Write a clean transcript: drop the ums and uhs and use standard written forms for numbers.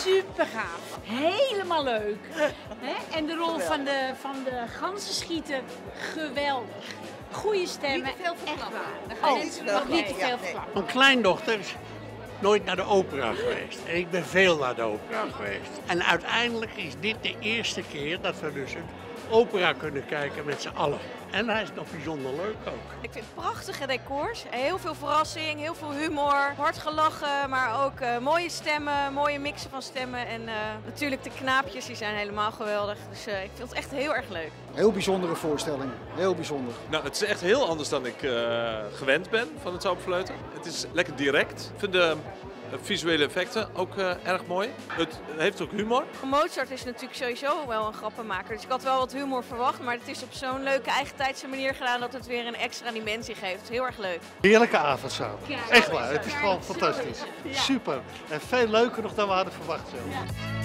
super gaaf. Helemaal leuk. Hè? En de rol van de ganzenschieter, geweldig. Goede stemmen, Niet te veel echt verklappen. waar. Nog niet te veel verklappen. Mijn kleindochter is nooit naar de opera geweest. En ik ben veel naar de opera geweest. En uiteindelijk is dit de eerste keer dat we dus een opera kunnen kijken met z'n allen. En hij is nog bijzonder leuk ook. Ik vind prachtige decors, heel veel verrassing, heel veel humor, hard gelachen, maar ook mooie stemmen, mooie mixen van stemmen. En natuurlijk de knaapjes, die zijn helemaal geweldig. Dus ik vind het echt heel erg leuk. Heel bijzondere voorstelling, heel bijzonder. Nou, het is echt heel anders dan ik gewend ben van het Zauberfleuten. Het is lekker direct. Ik vind de visuele effecten ook erg mooi. Het heeft ook humor. Mozart is natuurlijk sowieso wel een grappenmaker, dus ik had wel wat humor verwacht, maar het is op zo'n leuke eigentijdse manier gedaan dat het weer een extra dimensie geeft. Heel erg leuk. Heerlijke avond samen. Echt waar, het is gewoon fantastisch. Super. En veel leuker nog dan we hadden verwacht zelf.